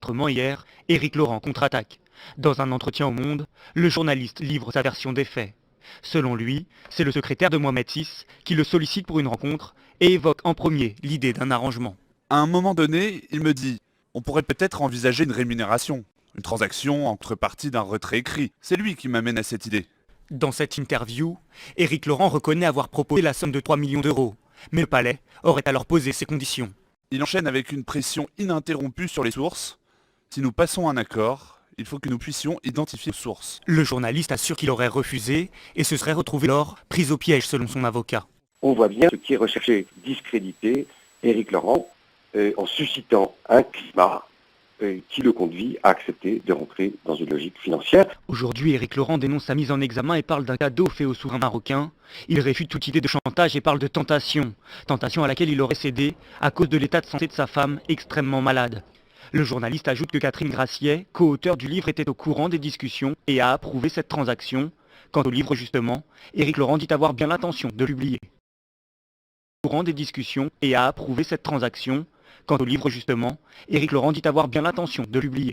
enregistrement hier, Éric Laurent contre-attaque. Dans un entretien au Monde, le journaliste livre sa version des faits. Selon lui, c'est le secrétaire de Mohamed VI qui le sollicite pour une rencontre et évoque en premier l'idée d'un arrangement. À un moment donné, il me dit « On pourrait peut-être envisager une rémunération, une transaction en contrepartie d'un retrait écrit. » C'est lui qui m'amène à cette idée. Dans cette interview, Éric Laurent reconnaît avoir proposé la somme de 3 millions d'euros, mais le palais aurait alors posé ses conditions. Il enchaîne avec une pression ininterrompue sur les sources. Si nous passons un accord, il faut que nous puissions identifier les sources. Le journaliste assure qu'il aurait refusé et se serait retrouvé alors pris au piège selon son avocat. On voit bien ce qui est recherché, discréditer Éric Laurent en suscitant un climat qui le conduit à accepter de rentrer dans une logique financière. Aujourd'hui, Éric Laurent dénonce sa mise en examen et parle d'un cadeau fait au souverain marocain. Il réfute toute idée de chantage et parle de tentation. Tentation à laquelle il aurait cédé à cause de l'état de santé de sa femme extrêmement malade. Le journaliste ajoute que Catherine Graciet, co-auteure du livre, était au courant des discussions et a approuvé cette transaction. Quant au livre justement, Éric Laurent dit avoir bien l'intention de le publier. Au courant des discussions et a approuvé cette transaction. Quant au livre justement, Éric Laurent dit avoir bien l'intention de le publier.